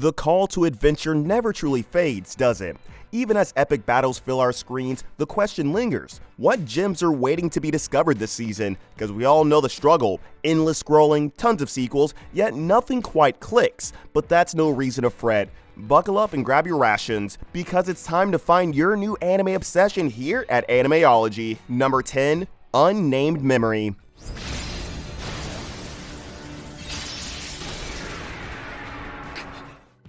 The call to adventure never truly fades, does it? Even as epic battles fill our screens, the question lingers. What gems are waiting to be discovered this season? Because we all know the struggle. Endless scrolling, tons of sequels, yet nothing quite clicks. But that's no reason to fret. Buckle up and grab your rations, because it's time to find your new anime obsession here at Animeology. Number 10, Unnamed Memory.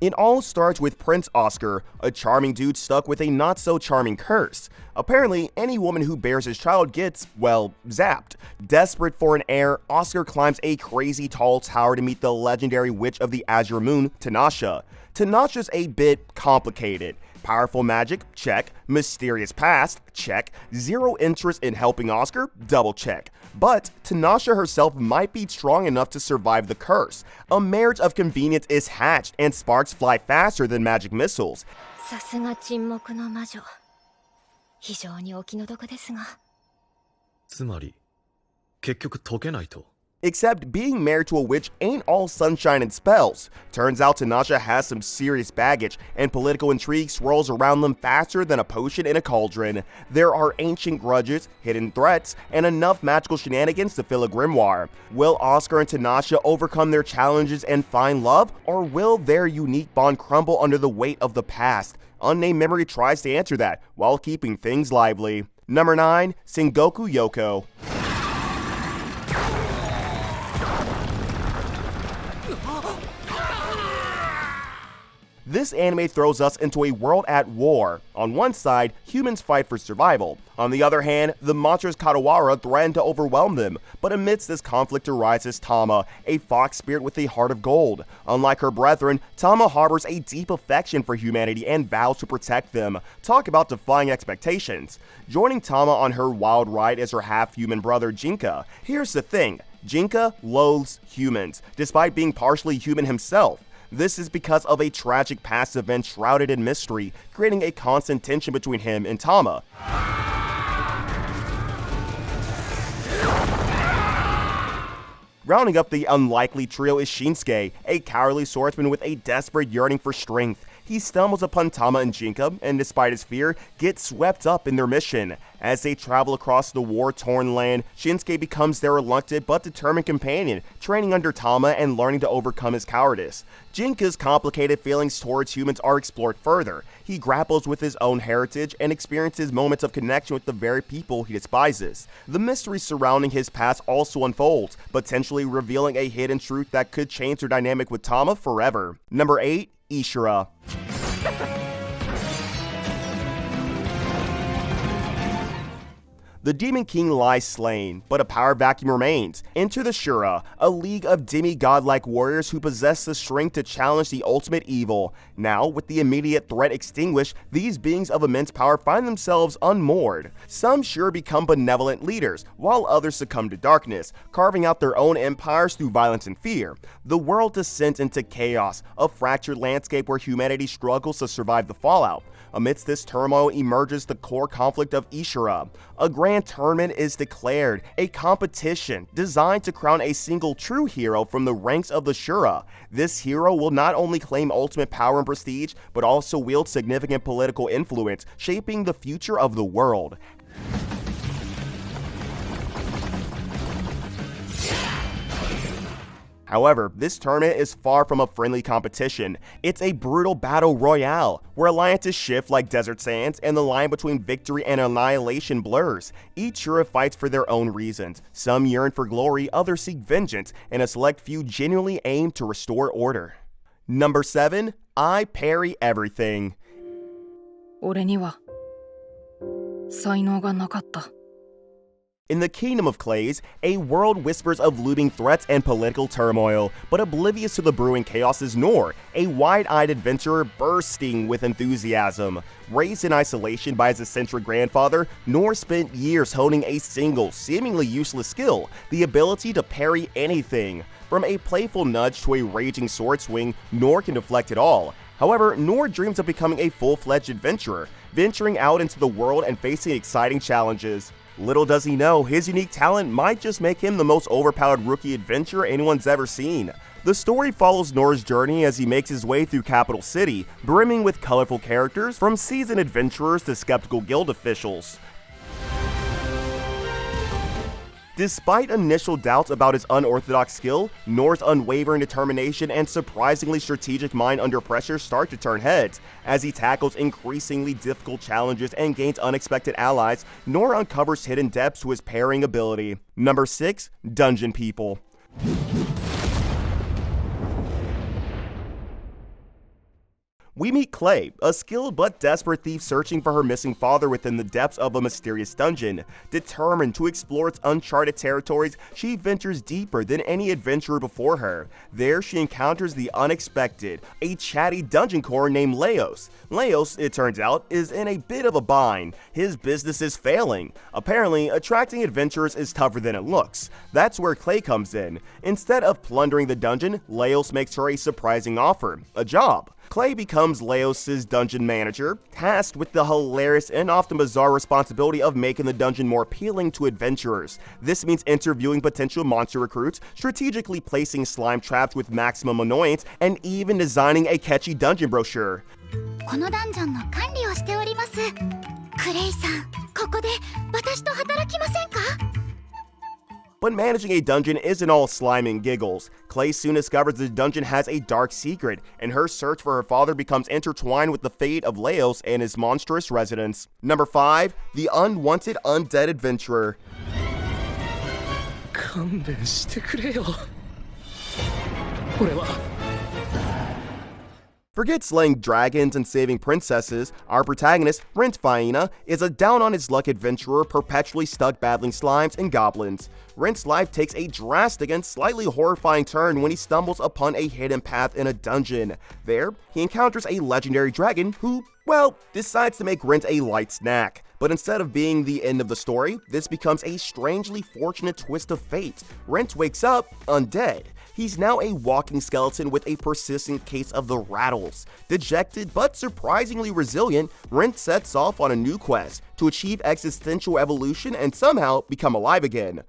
It all starts with Prince Oscar, a charming dude stuck with a not-so-charming curse. Apparently, any woman who bears his child gets, well, zapped. Desperate for an heir, Oscar climbs a crazy tall tower to meet the legendary Witch of the Azure Moon, Tanasha. Tanasha's a bit complicated. Powerful magic? Check. Mysterious past? Check. Zero interest in helping Oscar? Double check. But Tanasha herself might be strong enough to survive the curse. A marriage of convenience is hatched, and sparks fly faster than magic missiles. さすが沈黙の魔女。非常にお気の毒ですが。つまり、結局解けないと。Except being married to a witch ain't all sunshine and spells. Turns out Tanasha has some serious baggage, and political intrigue swirls around them faster than a potion in a cauldron. There are ancient grudges, hidden threats, and enough magical shenanigans to fill a grimoire. Will Oscar and Tanasha overcome their challenges and find love, or will their unique bond crumble under the weight of the past? Unnamed Memory tries to answer that, while keeping things lively. Number 9, Sengoku Yoko. This anime throws us into a world at war. On one side, humans fight for survival. On the other hand, the monstrous Katawara threaten to overwhelm them. But amidst this conflict arises Tama, a fox spirit with a heart of gold. Unlike her brethren, Tama harbors a deep affection for humanity and vows to protect them. Talk about defying expectations. Joining Tama on her wild ride is her half-human brother Jinka. Here's the thing, Jinka loathes humans, despite being partially human himself. This is because of a tragic past event shrouded in mystery, creating a constant tension between him and Tama. Rounding up the unlikely trio is Shinsuke, a cowardly swordsman with a desperate yearning for strength. He stumbles upon Tama and Jinka, and despite his fear, gets swept up in their mission. As they travel across the war-torn land, Shinsuke becomes their reluctant but determined companion, training under Tama and learning to overcome his cowardice. Jinka's complicated feelings towards humans are explored further. He grapples with his own heritage and experiences moments of connection with the very people he despises. The mystery surrounding his past also unfolds, potentially revealing a hidden truth that could change their dynamic with Tama forever. Number 8, Ishra. The Demon King lies slain, but a power vacuum remains. Enter the Shura, a league of demigod-like warriors who possess the strength to challenge the ultimate evil. Now, with the immediate threat extinguished, these beings of immense power find themselves unmoored. Some Shura become benevolent leaders, while others succumb to darkness, carving out their own empires through violence and fear. The world descends into chaos, a fractured landscape where humanity struggles to survive the fallout. Amidst this turmoil emerges the core conflict of Ishra. A grand tournament is declared, a competition designed to crown a single true hero from the ranks of the Shura. This hero will not only claim ultimate power and prestige, but also wield significant political influence, shaping the future of the world. However, this tournament is far from a friendly competition. It's a brutal battle royale, where alliances shift like desert sands and the line between victory and annihilation blurs. Each Shura fights for their own reasons. Some yearn for glory, others seek vengeance, and a select few genuinely aim to restore order. Number 7, I Parry Everything. 俺には才能がなかった。 In the Kingdom of Clays, a world whispers of looming threats and political turmoil, but oblivious to the brewing chaos is Noor, a wide-eyed adventurer bursting with enthusiasm. Raised in isolation by his eccentric grandfather, Noor spent years honing a single, seemingly useless skill, the ability to parry anything. From a playful nudge to a raging sword swing, Noor can deflect it all. However, Noor dreams of becoming a full-fledged adventurer, venturing out into the world and facing exciting challenges. Little does he know, his unique talent might just make him the most overpowered rookie adventurer anyone's ever seen. The story follows Nora's journey as he makes his way through Capital City, brimming with colorful characters from seasoned adventurers to skeptical guild officials. Despite initial doubts about his unorthodox skill, Nora's unwavering determination and surprisingly strategic mind under pressure start to turn heads. As he tackles increasingly difficult challenges and gains unexpected allies, Nora uncovers hidden depths to his parrying ability. Number 6. Dungeon People. We meet Clay, a skilled but desperate thief searching for her missing father within the depths of a mysterious dungeon. Determined to explore its uncharted territories, she ventures deeper than any adventurer before her. There, she encounters the unexpected, a chatty dungeon core named Leos. Leos, it turns out, is in a bit of a bind. His business is failing. Apparently, attracting adventurers is tougher than it looks. That's where Clay comes in. Instead of plundering the dungeon, Leos makes her a surprising offer, a job. Clay becomes Leos' dungeon manager, tasked with the hilarious and often bizarre responsibility of making the dungeon more appealing to adventurers. This means interviewing potential monster recruits, strategically placing slime traps with maximum annoyance, and even designing a catchy dungeon brochure. このダンジョンの管理をしております。クレイさん、ここで私と働きませんか? But managing a dungeon isn't all slime and giggles. Clay soon discovers the dungeon has a dark secret, and her search for her father becomes intertwined with the fate of Leos and his monstrous residents. Number 5. The Unwanted Undead Adventurer. 勘弁してくれよ。俺は Forget slaying dragons and saving princesses, our protagonist, Rent Faina, is a down-on-his-luck adventurer perpetually stuck battling slimes and goblins. Rent's life takes a drastic and slightly horrifying turn when he stumbles upon a hidden path in a dungeon. There, he encounters a legendary dragon who, well, decides to make Rent a light snack. But instead of being the end of the story, this becomes a strangely fortunate twist of fate. Rent wakes up undead. He's now a walking skeleton with a persistent case of the rattles. Dejected but surprisingly resilient, Rent sets off on a new quest to achieve existential evolution and somehow become alive again.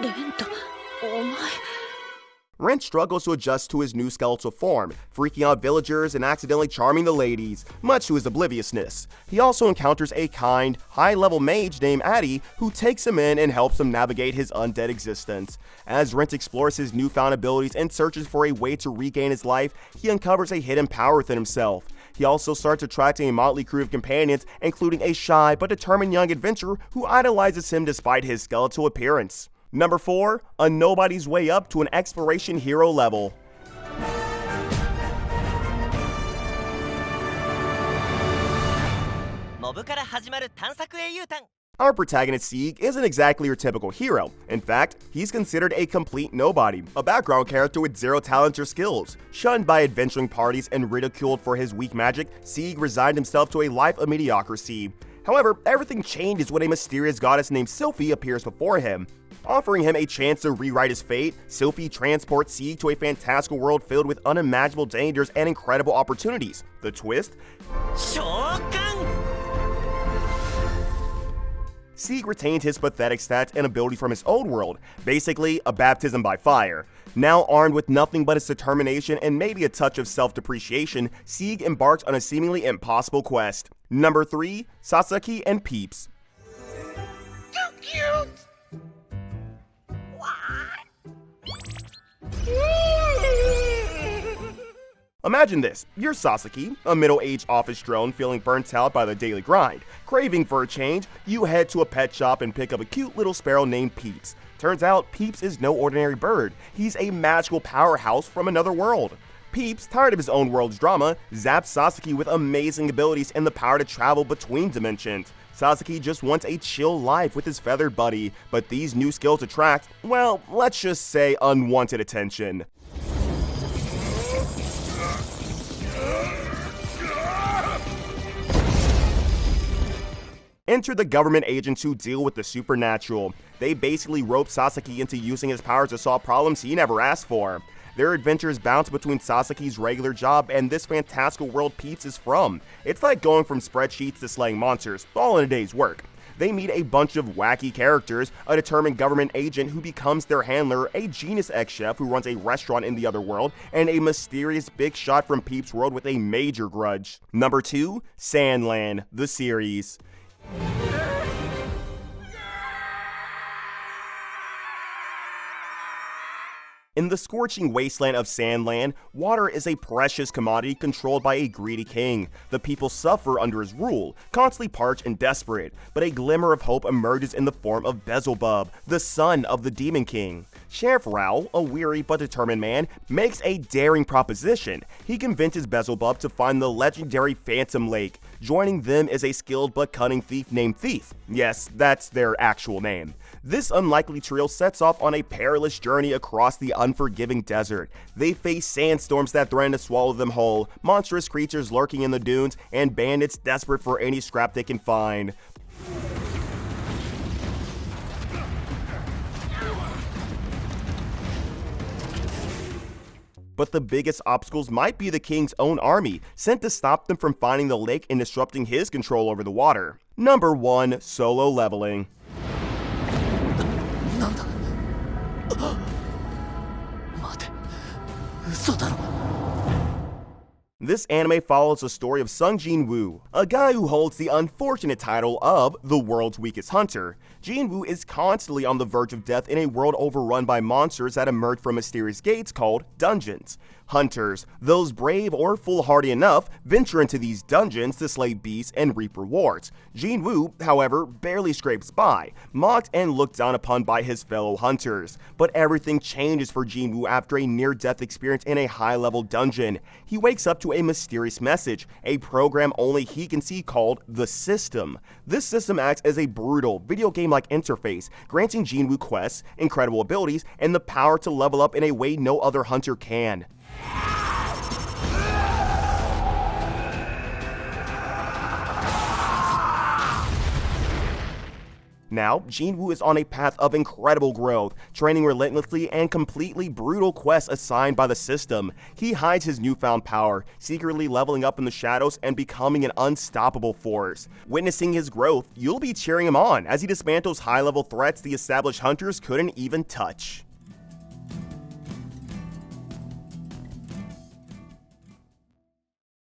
レント、お前。 Rent struggles to adjust to his new skeletal form, freaking out villagers and accidentally charming the ladies, much to his obliviousness. He also encounters a kind, high-level mage named Addie who takes him in and helps him navigate his undead existence. As Rent explores his newfound abilities and searches for a way to regain his life, he uncovers a hidden power within himself. He also starts attracting a motley crew of companions, including a shy but determined young adventurer who idolizes him despite his skeletal appearance. Number 4. A nobody's way up to an exploration hero level. Our protagonist Sieg isn't exactly your typical hero. In fact, he's considered a complete nobody, a background character with zero talents or skills. Shunned by adventuring parties and ridiculed for his weak magic, Sieg resigned himself to a life of mediocrity. However, everything changes when a mysterious goddess named Sylphie appears before him. Offering him a chance to rewrite his fate, Sylphie transports Sieg to a fantastical world filled with unimaginable dangers and incredible opportunities. The twist? Sieg retained his pathetic stats and abilities from his old world, basically a baptism by fire. Now armed with nothing but his determination and maybe a touch of self-depreciation, Sieg embarks on a seemingly impossible quest. Number 3. Sasaki and Peeps. Too cute! Imagine this, you're Sasaki, a middle-aged office drone feeling burnt out by the daily grind. Craving for a change, you head to a pet shop and pick up a cute little sparrow named Peeps. Turns out, Peeps is no ordinary bird, he's a magical powerhouse from another world. Peeps, tired of his own world's drama, zaps Sasaki with amazing abilities and the power to travel between dimensions. Sasaki just wants a chill life with his feathered buddy, but these new skills attract, well, let's just say unwanted attention. Enter the government agents who deal with the supernatural. They basically rope Sasaki into using his powers to solve problems he never asked for. Their adventures bounce between Sasaki's regular job and this fantastical world Peeps is from. It's like going from spreadsheets to slaying monsters, all in a day's work. they meet a bunch of wacky characters, a determined government agent who becomes their handler, a genius ex-chef who runs a restaurant in the other world, and a mysterious big shot from Peeps World with a major grudge. Number 2, Sandland, the series. In the scorching wasteland of Sandland, water is a precious commodity controlled by a greedy king. The people suffer under his rule, constantly parched and desperate, but a glimmer of hope emerges in the form of Beelzebub, the son of the Demon King. Sheriff Raoul, a weary but determined man, makes a daring proposition. He convinces Beelzebub to find the legendary Phantom Lake. Joining them is a skilled but cunning thief named Thief. Yes, that's their actual name. This unlikely trio sets off on a perilous journey across the unforgiving desert. They face sandstorms that threaten to swallow them whole, monstrous creatures lurking in the dunes, and bandits desperate for any scrap they can find. But the biggest obstacles might be the king's own army, sent to stop them from finding the lake and disrupting his control over the water. Number 1, solo leveling. This anime follows the story of Sung Jin-woo, a guy who holds the unfortunate title of the world's weakest hunter. Jin-woo is constantly on the verge of death in a world overrun by monsters that emerge from mysterious gates called dungeons. Hunters, those brave or foolhardy enough, venture into these dungeons to slay beasts and reap rewards. Jin-woo, however, barely scrapes by, mocked and looked down upon by his fellow hunters. But everything changes for Jin-woo after a near-death experience in a high-level dungeon. He wakes up to a mysterious message, a program only he can see called the System. This system acts as a brutal, video game-like interface, granting Jin-woo quests, incredible abilities, and the power to level up in a way no other hunter can. Now, Jin-woo is on a path of incredible growth, training relentlessly and completely brutal quests assigned by the system. He hides his newfound power, secretly leveling up in the shadows and becoming an unstoppable force. Witnessing his growth, you'll be cheering him on as he dismantles high-level threats the established hunters couldn't even touch.